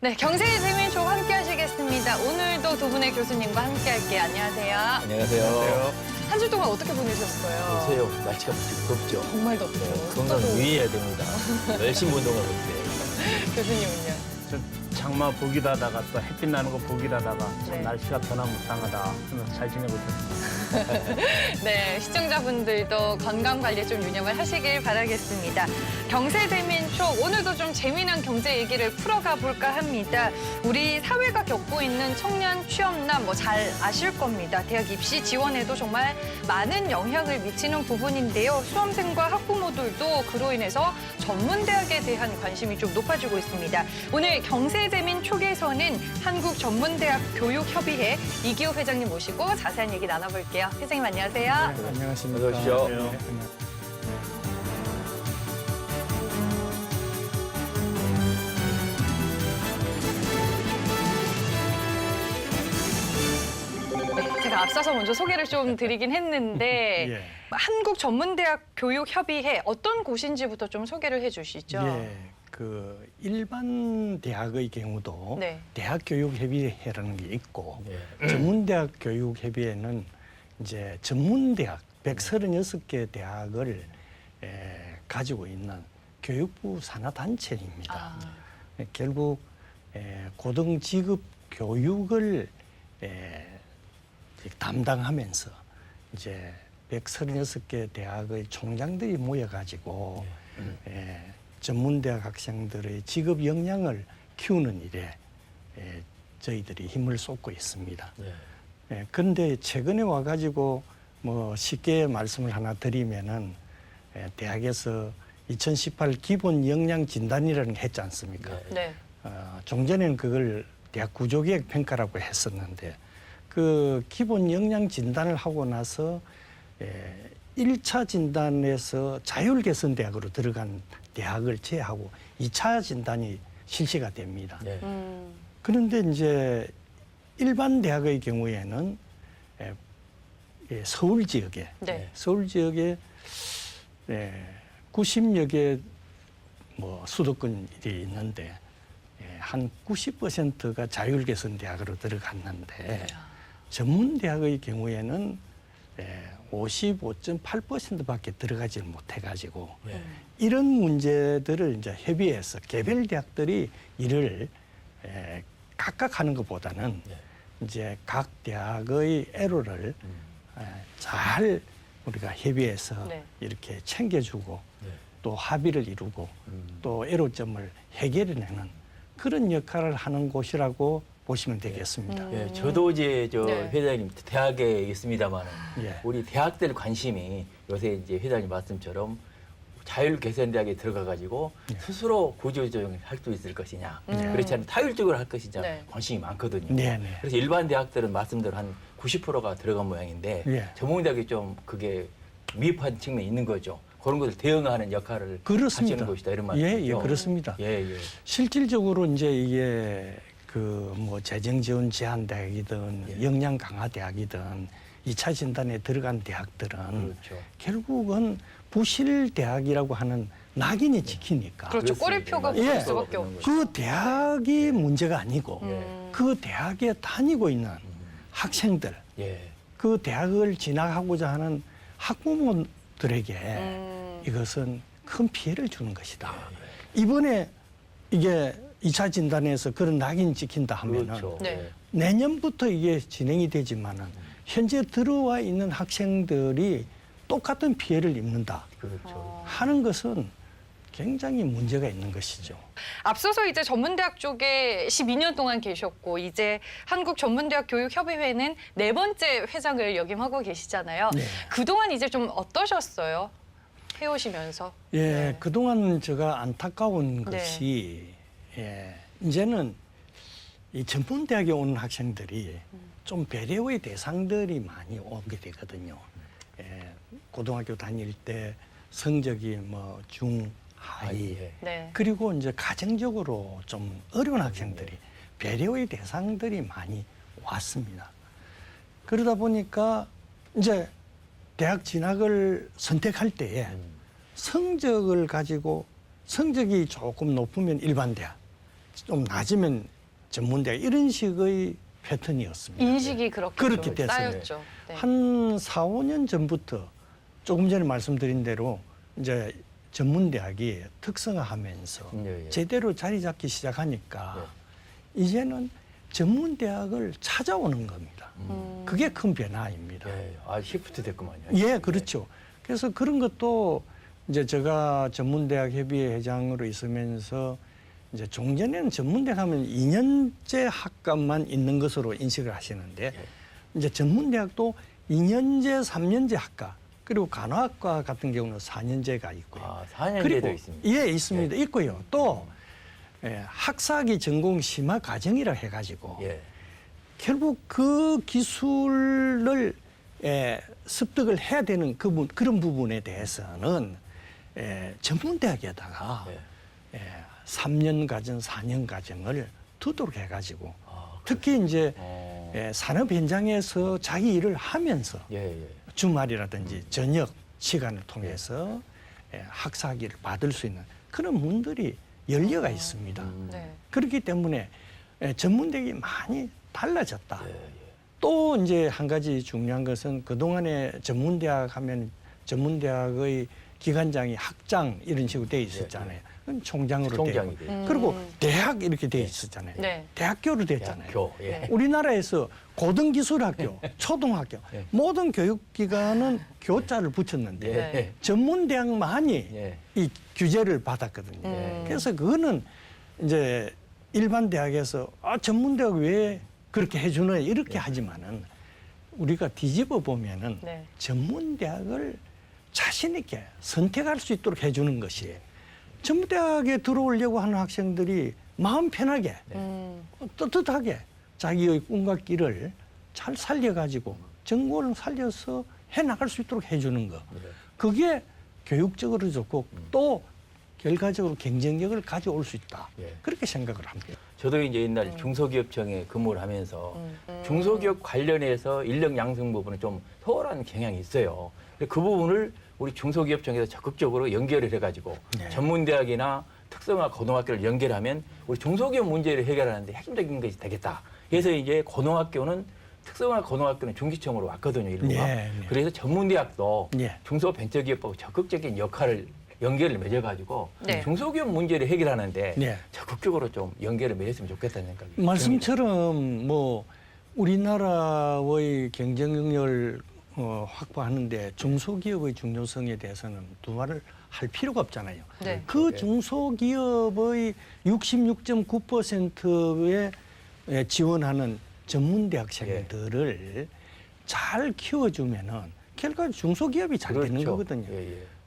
네, 경제의 재미쇼 함께 하시겠습니다. 오늘도 두 분의 교수님과 함께 할게요. 안녕하세요. 안녕하세요. 한 주 동안 어떻게 보내셨어요? 보세요. 날씨가 덥죠. 정말 덥죠. 건강 습도도 유의해야 됩니다. 열심히 운동하고 있대요. 교수님은요? 저 장마 복이라다가 또 햇빛 나는 거 복이라다가 참 네. 날씨가 변화무쌍하다 하면서 잘 지내고 있습니다. 네, 시청자분들도 건강관리 좀 유념을 하시길 바라겠습니다. 경제대민쇼, 오늘도 좀 재미난 경제 얘기를 풀어가 볼까 합니다. 우리 사회가 겪고 있는 청년 취업난 뭐 잘 아실 겁니다. 대학 입시 지원에도 정말 많은 영향을 미치는 부분인데요. 수험생과 학부모들도 그로 인해서 전문대학에 대한 관심이 좀 높아지고 있습니다. 오늘 경제대민 촉에서는 한국전문대학교육협의회 이기호 회장님 모시고 자세한 얘기 나눠볼게요. 회장님 안녕하세요. 안녕하십니까. 어서 오십시오. 네. 네, 제가 앞서서 먼저 소개를 좀 드리긴 했는데 예. 한국전문대학교육협의회 어떤 곳인지부터 좀 소개를 해주시죠. 예. 그 일반 대학의 경우도 네. 대학교육협의회라는 게 있고 예. 전문대학 교육협의회는 이제 전문대학 136개 대학을 가지고 있는 교육부 산하단체입니다. 아, 결국 고등직업 교육을 담당하면서 이제 136개 대학의 총장들이 모여가지고 전문대학 학생들의 직업 역량을 키우는 일에 저희들이 힘을 쏟고 있습니다. 네. 그런데 최근에 와가지고 뭐 쉽게 말씀을 하나 드리면은 대학에서 2018 기본 역량 진단이라는 게 했지 않습니까? 네. 종전에는 그걸 대학 구조계획 평가라고 했었는데 그 기본 역량 진단을 하고 나서 1차 진단에서 자율개선대학으로 들어간 대학을 제외하고 2차 진단이 실시가 됩니다. 네. 그런데 이제 일반 대학의 경우에는 서울 지역에 네. 서울 지역에 90여 개 뭐 수도권이 있는데 한 90%가 자율개선 대학으로 들어갔는데 전문 대학의 경우에는 55.8%밖에 들어가지 못해가지고 네. 이런 문제들을 이제 협의해서 개별 대학들이 이를 각각 하는 것보다는 네. 이제 각 대학의 애로를 잘 우리가 협의해서 네. 이렇게 챙겨주고 네. 또 합의를 이루고 또 애로점을 해결해내는 그런 역할을 하는 곳이라고 보시면 되겠습니다. 예, 저도 이제 네. 회장님 대학에 있습니다만 예. 우리 대학들 관심이 요새 이제 회장님 말씀처럼 자율개선대학에 들어가가지고 스스로 구조조정을 할 수 있을 것이냐, 그렇지 않으면 타율적으로 할 것이냐 네. 관심이 많거든요. 네네. 그래서 일반 대학들은 말씀대로 한 90%가 들어간 모양인데 예. 전문대학이 좀 그게 미흡한 측면이 있는 거죠. 그런 것을 대응하는 역할을 그렇습니다. 하시는 것이다 이런 말이죠. 예, 그렇습니다. 예, 예. 실질적으로 이제 이게 그 뭐 재정 지원 제한 대학이든 예. 역량 강화 대학이든 2차 진단에 들어간 대학들은 그렇죠. 결국은 부실 대학이라고 하는 낙인이 찍히니까 그렇죠. 그렇습니다. 꼬리표가 예. 붙을 수밖에 그런 없죠. 그 대학이 문제가 아니고 예. 그 대학에 다니고 있는 학생들 예. 그 대학을 진학하고자 하는 학부모들에게 이것은 큰 피해를 주는 것이다. 이번에 이게 2차 진단에서 그런 낙인이 찍힌다 하면은 그렇죠. 네. 내년부터 이게 진행이 되지만은 현재 들어와 있는 학생들이 똑같은 피해를 입는다 그렇죠. 하는 것은 굉장히 문제가 있는 것이죠. 앞서서 이제 전문대학 쪽에 12년 동안 계셨고 이제 한국전문대학교육협의회는 4번째 회장을 역임하고 계시잖아요. 네. 그동안 이제 좀 어떠셨어요? 해오시면서. 예, 네. 그동안 제가 안타까운 네. 것이 이제는 이 전문대학에 오는 학생들이 좀 배려의 대상들이 많이 오게 되거든요. 고등학교 다닐 때 성적이 뭐 중하위 예. 네. 그리고 이제 가정적으로 좀 어려운 학생들이 배려의 대상들이 많이 왔습니다. 그러다 보니까 이제 대학 진학을 선택할 때에 성적을 가지고 성적이 조금 높으면 일반 대학, 좀 낮으면 전문대학 이런 식의 패턴이었습니다. 인식이 그렇게 그렇게 좀 됐어요. 쌓였죠. 네. 한 4, 5년 전부터 조금 전에 말씀드린 대로 이제 전문대학이 특성화하면서 예, 예. 제대로 자리 잡기 시작하니까 이제는 전문대학을 찾아오는 겁니다. 그게 큰 변화입니다. 예, 시프트 됐구만요. 예, 그렇죠. 그래서 그런 것도 이제 제가 전문대학 협의회 회장으로 있으면서 이제 종전에는 전문대학 하면 2년제 학과만 있는 것으로 인식을 하시는데 이제 전문대학도 2년제, 3년제 학과 그리고 간호학과 같은 경우는 4년제가 있고요. 4년제도 있습니다. 예, 있습니다. 있고요. 또 학사기 전공 심화 과정이라 해가지고 예. 결국 그 기술을 습득을 해야 되는 그런 부분에 대해서는 전문대학에다가 3년 과정, 4년 과정을 두도록 해가지고 특히 이제 산업 현장에서 자기 일을 하면서 주말이라든지 저녁 시간을 통해서 학사학위를 받을 수 있는 그런 문들이 열려가 있습니다. 네. 그렇기 때문에 전문대학이 많이 달라졌다. 또 이제 한 가지 중요한 것은 그동안에 전문대학 하면 전문대학의 기관장이 학장 이런 식으로 돼 있었잖아요. 그건 총장으로 되고. 그리고 대학 이렇게 돼 있었잖아요. 네. 대학교로 됐잖아요. 대학교, 예. 우리나라에서 고등기술학교, 초등학교 모든 교육기관은 교자를 붙였는데 네. 전문대학만이 이 규제를 받았거든요. 그래서 그거는 이제 일반 대학에서 전문대학 왜 그렇게 해주나 이렇게 하지만은 우리가 뒤집어 보면은 네. 전문대학을 자신 있게 선택할 수 있도록 해주는 것이 전문대학에 들어오려고 하는 학생들이 마음 편하게 떳떳하게 자기의 꿈과 길을 잘 살려가지고 전공을 살려서 해나갈 수 있도록 해주는 거. 그게 교육적으로 좋고 또 결과적으로 경쟁력을 가져올 수 있다. 그렇게 생각을 합니다. 저도 이제 옛날 중소기업청에 근무를 하면서 중소기업 관련해서 인력 양성 부분은 좀 소홀한 경향이 있어요. 그 부분을 우리 중소기업청에서 적극적으로 연결을 해가지고 전문대학이나 특성화 고등학교를 연결하면 우리 중소기업 문제를 해결하는데 핵심적인 것이 되겠다. 그래서 이제 고등학교는 특성화 고등학교는 중기청으로 왔거든요, 일부가. 그래서 전문대학도 중소벤처기업하고 적극적인 역할을 연결을 맺어가지고 중소기업 문제를 해결하는데 적극적으로 좀 연결을 맺었으면 좋겠다는 생각이 듭니다. 말씀처럼 뭐 우리나라의 경쟁력을 확보하는데 중소기업의 중요성에 대해서는 두말을 할 필요가 없잖아요. 네. 그 중소기업의 66.9%에 지원하는 전문대학생들을 잘 키워주면은 결과 중소기업이 잘 되는 거거든요.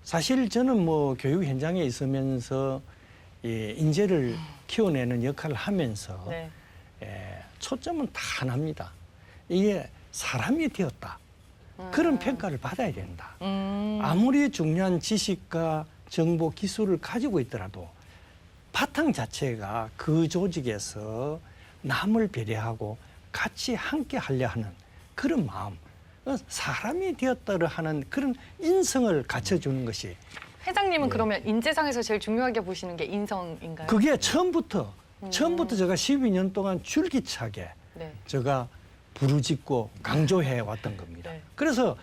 사실 저는 뭐 교육 현장에 있으면서 인재를 키워내는 역할을 하면서 초점은 다 하나입니다. 이게 사람이 되었다. 그런 평가를 받아야 된다. 아무리 중요한 지식과 정보, 기술을 가지고 있더라도 바탕 자체가 그 조직에서 남을 배려하고 같이 함께 하려 하는 그런 마음, 사람이 되었다를 하는 그런 인성을 갖춰주는 것이 회장님은 그러면 인재상에서 제일 중요하게 보시는 게 인성인가요? 그게 처음부터 제가 12년 동안 줄기차게 제가 부르짖고 강조해 왔던 겁니다. 그래서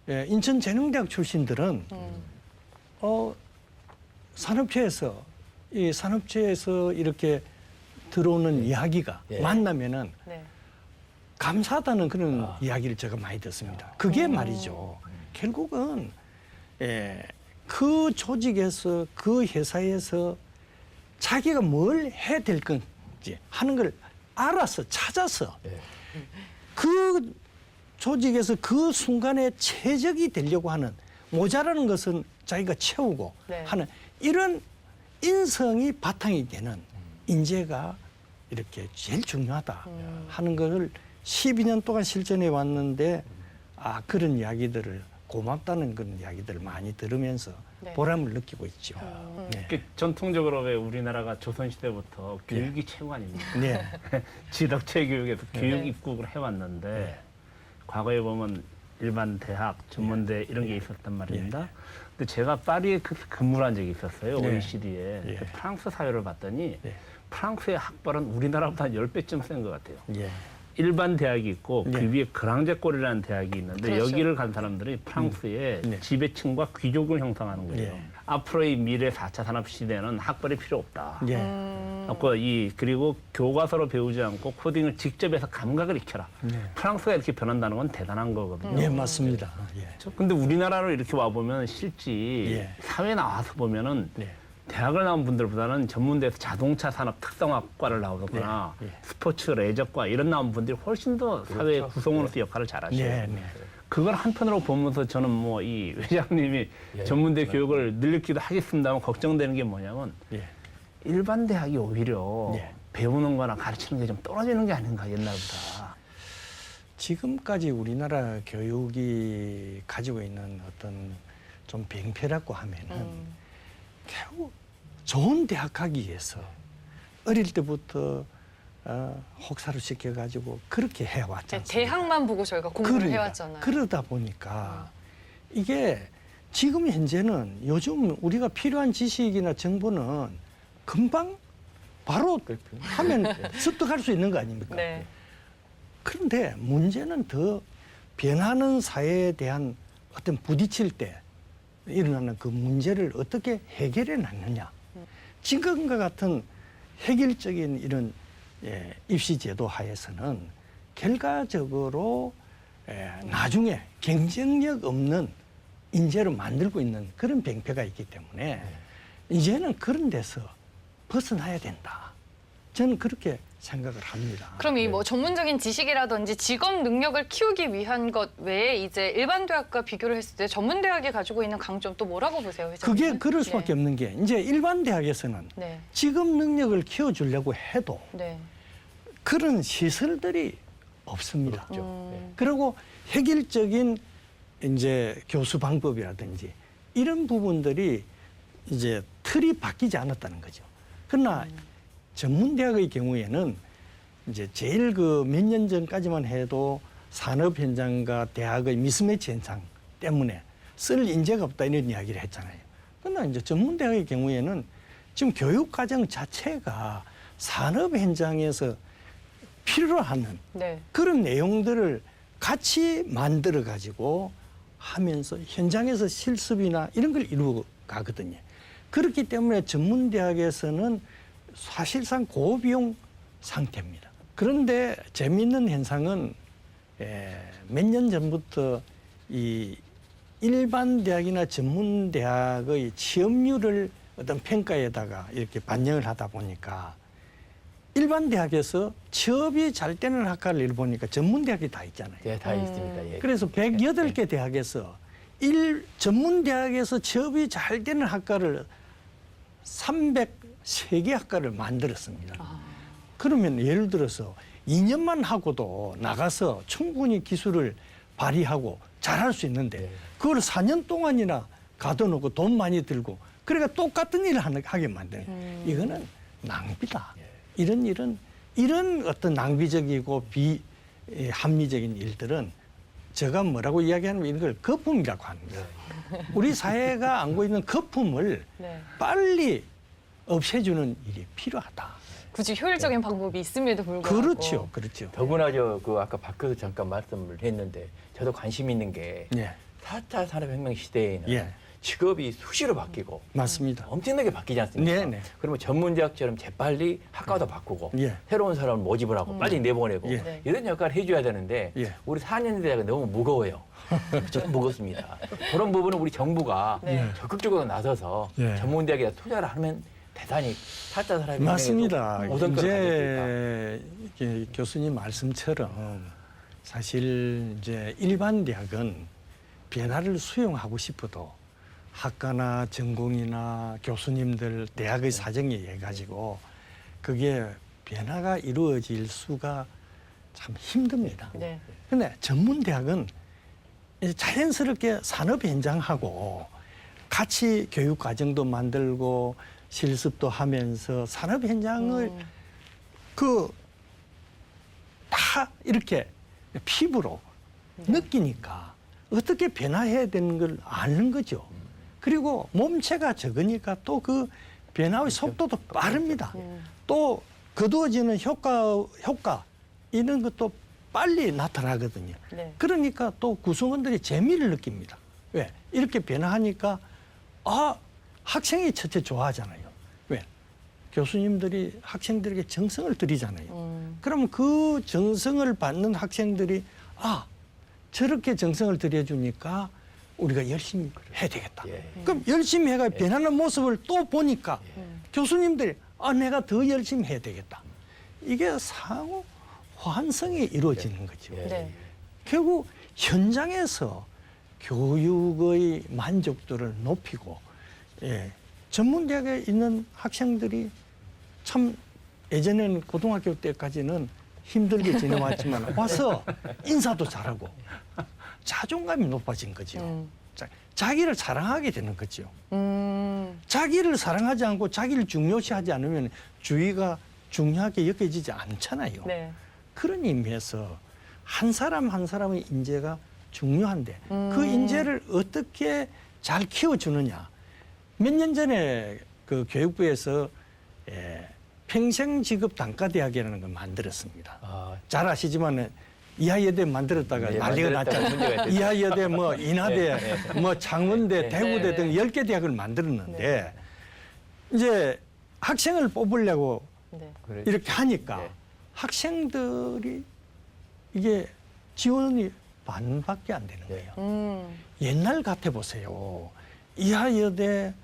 인천재능대학 출신들은 산업체에서 이렇게 들어오는 이야기가 만나면은 감사하다는 그런 이야기를 제가 많이 듣습니다. 그게 말이죠. 결국은 그 조직에서 그 회사에서 자기가 뭘 해야 될 건지 하는 걸 알아서 찾아서 그 조직에서 그 순간에 최적이 되려고 하는 모자라는 것은 자기가 채우고 하는 이런 인성이 바탕이 되는 인재가 이렇게 제일 중요하다 하는 것을 12년 동안 실천해 왔는데 그런 이야기들을 고맙다는 그런 이야기들을 많이 들으면서 보람을 느끼고 있죠. 전통적으로 왜 우리나라가 조선시대부터 교육이 최고 아닙니까? 지덕체 교육에서 교육 입국을 해왔는데 과거에 보면 일반 대학, 전문대 이런 게 있었단 말입니다. 근데 제가 파리에 근무를 한 적이 있었어요. OECD에. 프랑스 사회를 봤더니 프랑스의 학벌은 우리나라보다 한 10배쯤 센 것 같아요. 예. 일반 대학이 있고 네. 그 위에 그랑제골이라는 대학이 있는데 그렇죠. 여기를 간 사람들이 프랑스의 네. 지배층과 귀족을 형성하는 거예요. 네. 앞으로의 미래 4차 산업 시대는 학벌이 필요 없다. 예. 그리고 교과서로 배우지 않고 코딩을 직접 해서 감각을 익혀라. 네. 프랑스가 이렇게 변한다는 건 대단한 거거든요. 예, 맞습니다. 예. 근데 우리나라로 이렇게 와 보면 실제 예. 사회 나와서 보면은 네. 대학을 나온 분들보다는 전문대에서 자동차 산업 특성학과를 나오거나 예, 예. 스포츠 레저과 이런 나온 분들이 훨씬 더 사회 그렇죠. 구성원으로서 역할을 잘하셔요. 네, 네. 그걸 한편으로 보면서 저는 뭐 이 회장님이 예, 전문대 맞습니다. 교육을 늘리기도 하겠습니다만 걱정되는 게 뭐냐면 예. 일반 대학이 오히려 예. 배우는 거나 가르치는 게 좀 떨어지는 게 아닌가 옛날보다. 지금까지 우리나라 교육이 가지고 있는 어떤 좀 병폐라고 하면은 결국 좋은 대학 가기 위해서 어릴 때부터 혹사를 시켜가지고 그렇게 해왔지 않습니까? 대학만 보고 저희가 공부를 해왔잖아요. 그러다 보니까 이게 지금 현재는 요즘 우리가 필요한 지식이나 정보는 금방 바로 하면 습득할 수 있는 거 아닙니까? 네. 그런데 문제는 더 변하는 사회에 대한 어떤 부딪힐 때 일어나는 그 문제를 어떻게 해결해 놨느냐. 지금과 같은 획일적인 이런 입시 제도 하에서는 결과적으로 나중에 경쟁력 없는 인재로 만들고 있는 그런 병폐가 있기 때문에 이제는 그런 데서 벗어나야 된다. 저는 그렇게 생각을 합니다. 그럼 이 뭐 전문적인 지식이라든지 직업 능력을 키우기 위한 것 외에 이제 일반 대학과 비교를 했을 때 전문 대학이 가지고 있는 강점 또 뭐라고 보세요, 회장님? 그게 그럴 수밖에 없는 게 이제 일반 대학에서는 네. 직업 능력을 키워주려고 해도 네. 그런 시설들이 없습니다. 음. 그리고 획일적인 이제 교수 방법이라든지 이런 부분들이 이제 틀이 바뀌지 않았다는 거죠. 그러나 전문대학의 경우에는 이제 제일 그 몇 년 전까지만 해도 산업 현장과 대학의 미스매치 현상 때문에 쓸 인재가 없다 이런 이야기를 했잖아요. 그러나 이제 전문대학의 경우에는 지금 교육 과정 자체가 산업 현장에서 필요로 하는 네. 그런 내용들을 같이 만들어 가지고 하면서 현장에서 실습이나 이런 걸 이루어 가거든요. 그렇기 때문에 전문대학에서는 사실상 고비용 상태입니다. 그런데 재미있는 현상은 몇 년 전부터 이 일반 대학이나 전문 대학의 취업률을 어떤 평가에다가 이렇게 반영을 하다 보니까 일반 대학에서 취업이 잘 되는 학과를 보니까 전문 대학이 다 있잖아요. 네, 다 있습니다. 예. 그래서 108개 대학에서 전문 대학에서 취업이 잘 되는 학과를 303개 학과를 만들었습니다. 그러면 예를 들어서 2년만 하고도 나가서 충분히 기술을 발휘하고 잘할 수 있는데 그걸 4년 동안이나 가둬놓고 돈 많이 들고 그러니까 똑같은 일을 하게 만드는 이거는 낭비다. 이런 어떤 낭비적이고 비합리적인 일들은 제가 뭐라고 이야기하냐면 이걸 거품이라고 합니다. 우리 사회가 안고 있는 거품을 네. 빨리 없애주는 일이 필요하다. 굳이 효율적인 방법이 있음에도 불구하고. 그렇죠, 그렇죠. 더구나 그 아까 박 교수 잠깐 말씀을 했는데 저도 관심 있는 게 예, 4차 산업혁명 시대에는 예. 직업이 수시로 바뀌고 맞습니다. 엄청나게 바뀌지 않습니까? 네, 네. 그러면 전문대학처럼 재빨리 학과도 바꾸고 예. 새로운 사람을 모집을 하고 빨리 내보내고 예. 네. 이런 역할을 해줘야 되는데 예. 우리 4년 대학은 너무 무거워요. 좀 무겁습니다. 그런 부분은 우리 정부가 네. 적극적으로 나서서 예. 전문대학에 투자를 하면 대단히 4차 산업혁명에도 맞습니다. 우선권을 가질 수 있다. 이제 이게 교수님 말씀처럼 사실 이제 일반 대학은 변화를 수용하고 싶어도 학과나 전공이나 교수님들 대학의 사정에 의해 가지고 그게 변화가 이루어질 수가 참 힘듭니다. 네. 근데 전문 대학은 이제 자연스럽게 산업 현장하고 같이 교육 과정도 만들고 실습도 하면서 산업 현장을 다 이렇게 피부로 느끼니까 어떻게 변화해야 되는 걸 아는 거죠. 그리고 몸체가 적으니까 또 그 변화의 속도도 빠릅니다. 또 거두어지는 효과 이런 것도 빨리 나타나거든요. 네. 그러니까 또 구성원들이 재미를 느낍니다. 왜? 이렇게 변화하니까 학생이 첫째 좋아하잖아요. 왜? 교수님들이 학생들에게 정성을 들이잖아요. 그러면 그 정성을 받는 학생들이 저렇게 정성을 들여주니까 우리가 열심히 해야 되겠다. 그럼 열심히 해가 변하는 모습을 또 보니까 교수님들이 내가 더 열심히 해야 되겠다. 이게 상호 환성이 이루어지는 거죠. 네. 결국 현장에서 교육의 만족도를 높이고 전문대학에 있는 학생들이 참 예전에는 고등학교 때까지는 힘들게 지내왔지만 와서 인사도 잘하고 자존감이 높아진 거죠. 자기를 사랑하게 되는 거죠. 자기를 사랑하지 않고 자기를 중요시하지 않으면 주위가 중요하게 여겨지지 않잖아요. 네. 그런 의미에서 한 사람 한 사람의 인재가 중요한데 그 인재를 어떻게 잘 키워주느냐. 몇 년 전에 그 교육부에서 평생직업 단과대학이라는 걸 만들었습니다. 잘 아시지만 이하여대 만들었다가 네, 난리가 만들었다가 문제가 났잖아요. 됐죠. 이하여대, 뭐 인하대, 뭐 창원대, 대구대 등 10개 대학을 만들었는데 이제 학생을 뽑으려고 네. 그렇죠. 이렇게 하니까 네. 학생들이 이게 지원이 반밖에 안 되는 거예요. 옛날 같아 보세요. 이하여대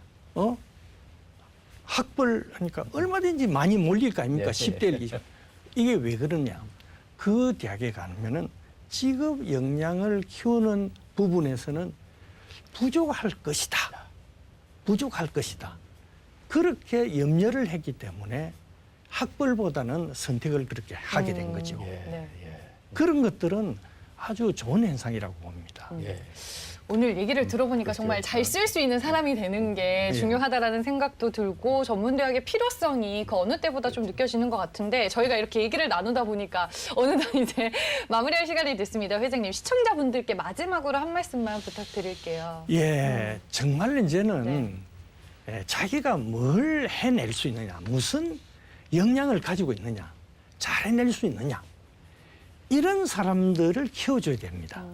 학벌 하니까 얼마든지 많이 몰릴 거 아닙니까? 네. 10대 1, 20. 이게 왜 그러냐? 그 대학에 가면은 직업 역량을 키우는 부분에서는 부족할 것이다. 부족할 것이다. 그렇게 염려를 했기 때문에 학벌보다는 선택을 그렇게 하게 된 거죠. 네. 그런 것들은 아주 좋은 현상이라고 봅니다. 오늘 얘기를 들어보니까 그렇죠. 정말 잘 쓸 수 있는 사람이 되는 게 중요하다라는 생각도 들고 전문대학의 필요성이 그 어느 때보다 좀 느껴지는 것 같은데 저희가 이렇게 얘기를 나누다 보니까 어느덧 이제 마무리할 시간이 됐습니다. 회장님, 시청자분들께 마지막으로 한 말씀만 부탁드릴게요. 정말 이제는 자기가 뭘 해낼 수 있느냐, 무슨 역량을 가지고 있느냐, 잘 해낼 수 있느냐 이런 사람들을 키워줘야 됩니다.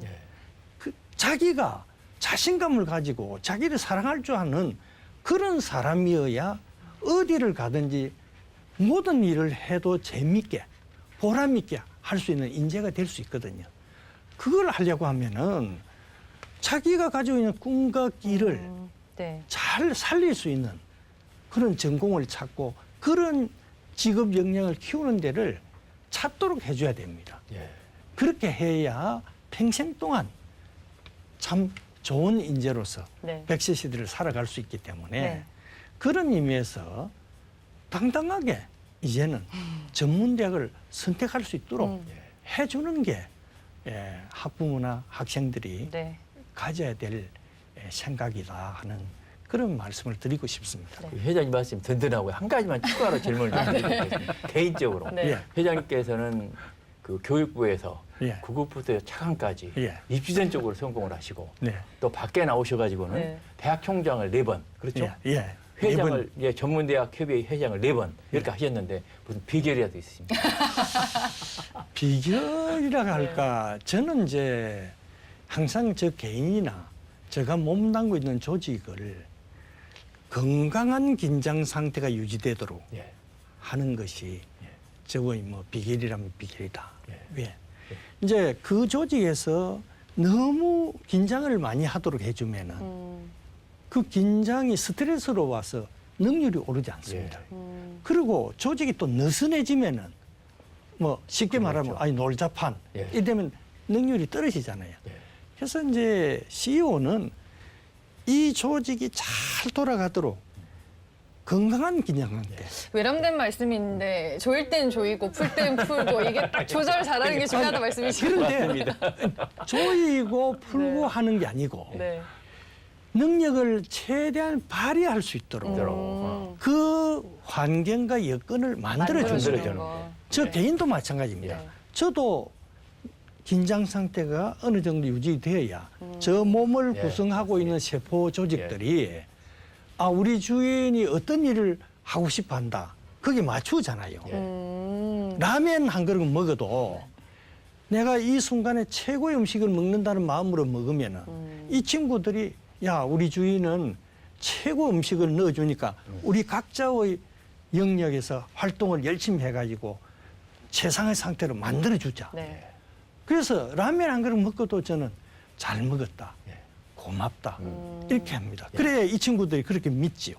자기가 자신감을 가지고 자기를 사랑할 줄 아는 그런 사람이어야 어디를 가든지 모든 일을 해도 재밌게 보람 있게 할 수 있는 인재가 될 수 있거든요. 그걸 하려고 하면은 자기가 가지고 있는 꿈과 끼를 잘 살릴 수 있는 그런 전공을 찾고 그런 직업 역량을 키우는 데를 찾도록 해줘야 됩니다. 그렇게 해야 평생 동안 참 좋은 인재로서 100세 시대를 살아갈 수 있기 때문에 그런 의미에서 당당하게 이제는 전문대학을 선택할 수 있도록 해주는 게 학부모나 학생들이 가져야 될 생각이다 하는 그런 말씀을 드리고 싶습니다. 회장님 말씀 든든하고 한 가지만 추가로 질문을 좀 드리겠습니다. 개인적으로 회장님께서는 그 교육부에서 구급부터 차관까지 입시전 쪽으로 성공을 하시고 또 밖에 나오셔가지고는 대학 총장을 4번 그렇죠? 회장을 전문대학 협의회 회장을 4번 이렇게 하셨는데 무슨 비결이라도 있으십니까? 비결이라고 할까? 저는 이제 항상 저 개인이나 제가 몸담고 있는 조직을 건강한 긴장 상태가 유지되도록 하는 것이 저의 뭐 비결이라면 비결이다. 왜? 이제 그 조직에서 너무 긴장을 많이 하도록 해주면은 그 긴장이 스트레스로 와서 능률이 오르지 않습니다. 그리고 조직이 또 느슨해지면은 뭐 쉽게 말하면 놀자판 이러면 능률이 떨어지잖아요. 그래서 이제 CEO는 이 조직이 잘 돌아가도록 건강한 긴장 상태. 외람된 말씀인데 조일 땐 조이고 풀 땐 풀고 이게 딱 조절 잘하는 게 중요하다는 말씀이시죠? 그런데 조이고 풀고 하는 게 아니고 능력을 최대한 발휘할 수 있도록 그 환경과 여건을 만들어주는 거예요. 저 개인도 마찬가지입니다. 저도 긴장 상태가 어느 정도 유지되어야 저 몸을 구성하고 있는 세포 조직들이 우리 주인이 어떤 일을 하고 싶어 한다. 거기에 맞추잖아요. 예. 라면 한 그릇 먹어도 내가 이 순간에 최고의 음식을 먹는다는 마음으로 먹으면은 이 친구들이 야, 우리 주인은 최고 음식을 넣어주니까 우리 각자의 영역에서 활동을 열심히 해가지고 최상의 상태로 만들어주자. 네. 그래서 라면 한 그릇 먹고도 저는 잘 먹었다. 예. 고맙다. 이렇게 합니다. 그래야 이 친구들이 그렇게 믿지요.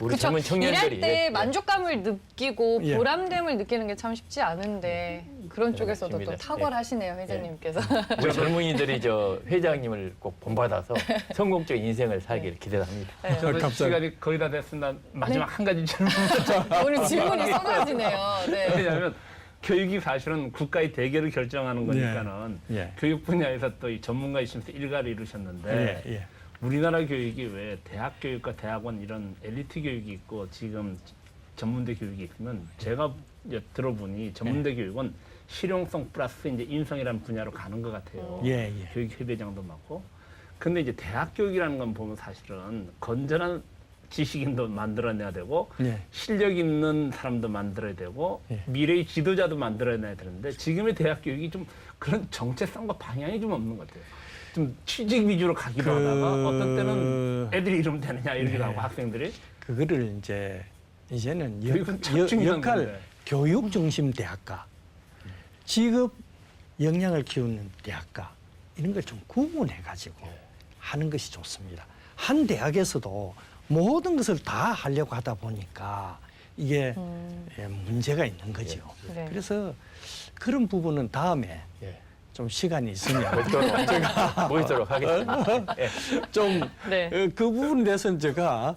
우리 그쵸. 젊은 청년들이 일할 때 예. 만족감을 느끼고 예. 보람됨을 느끼는 게 참 쉽지 않은데 그런 쪽에서도 또 맞습니다. 탁월하시네요, 회장님께서. 우리 젊은이들이 저 회장님을 꼭 본받아서 성공적인 인생을 살기를 기대합니다. 네. 저도 갑자기. 시간이 거의 다 됐습니다. 마지막 한 가지 질문. 오늘 질문이 쏟아지네요. 네. 왜냐하면 교육이 사실은 국가의 대결을 결정하는 거니까는 예. 교육 분야에서 또 이 전문가이시면서 일가를 이루셨는데 예. 우리나라 교육이 왜 대학 교육과 대학원 이런 엘리트 교육이 있고 지금 전문대 교육이 있으면 제가 들어보니 전문대 교육은 실용성 플러스 이제 인성이라는 분야로 가는 것 같아요. 예. 교육 협의장도 많고. 근데 이제 대학 교육이라는 건 보면 사실은 건전한 지식인도 만들어내야 되고 예. 실력 있는 사람도 만들어야 되고 예. 미래의 지도자도 만들어내야 되는데 지금의 대학 교육이 좀 그런 정체성과 방향이 좀 없는 것 같아요. 좀 취직 위주로 가기도 하다가 어떤 때는 애들이 이러면 되느냐 이러기도 하고 학생들이 그거를 이제는 교육은 참 중요한 역할 건데. 교육 중심 대학가, 직업 역량을 키우는 대학가 이런 걸 좀 구분해 가지고 하는 것이 좋습니다. 한 대학에서도 모든 것을 다 하려고 하다 보니까 이게 문제가 있는 거죠. 네. 그래서 그런 부분은 다음에 예. 좀 시간이 있으면 제가 모이도록 하겠습니다. 예. 좀 네. 그 부분에 대해서는 제가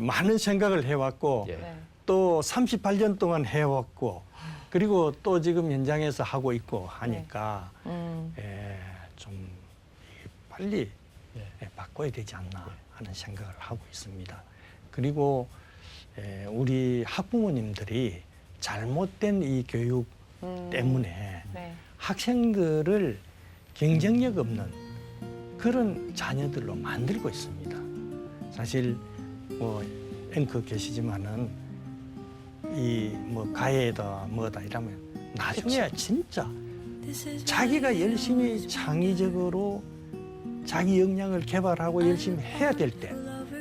많은 생각을 해왔고 예. 네. 또 38년 동안 해왔고 그리고 또 지금 현장에서 하고 있고 하니까 좀 빨리 바꿔야 되지 않나 하는 생각을 하고 있습니다. 그리고 우리 학부모님들이 잘못된 이 교육 때문에 네. 학생들을 경쟁력 없는 그런 자녀들로 만들고 있습니다. 사실 뭐 앵커 계시지만은 이 뭐 가해다 뭐다 이러면 나중에 진짜 자기가 열심히 창의적으로 자기 역량을 개발하고 열심히 해야 될 때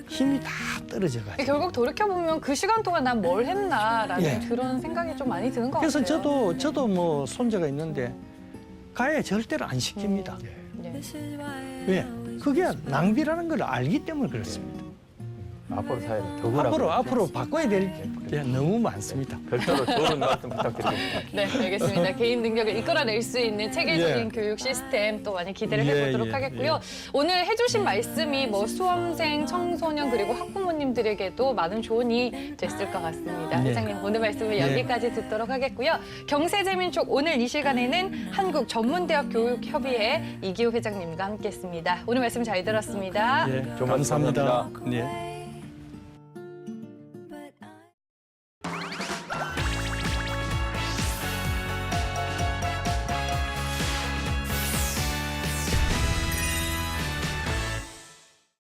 힘이 다 떨어져가지고. 결국 돌이켜보면 그 시간 동안 난 뭘 했나라는 예. 그런 생각이 좀 많이 드는 것 그래서 같아요. 저도 뭐 손자가 있는데 가해 절대로 안 시킵니다. 네. 왜? 그게 낭비라는 걸 알기 때문에 그렇습니다. 앞으로 사회는 더구나 앞으로 바꿔야 될 게 너무 많습니다. 별도로 좋은 말씀 부탁드리겠습니다. 네, 알겠습니다. 개인 능력을 이끌어낼 수 있는 체계적인 예. 교육 시스템 또 많이 기대를 예, 해보도록 예, 하겠고요. 오늘 해주신 말씀이 뭐 수험생, 청소년 그리고 학부모님들에게도 많은 조언이 됐을 것 같습니다. 예. 회장님 오늘 말씀을 예. 여기까지 듣도록 하겠고요. 경세재민촉 오늘 이 시간에는 한국전문대학 교육협의회 이기호 회장님과 함께했습니다. 오늘 말씀 잘 들었습니다. 예, 좋은 말씀 감사합니다. 감사합니다. 네.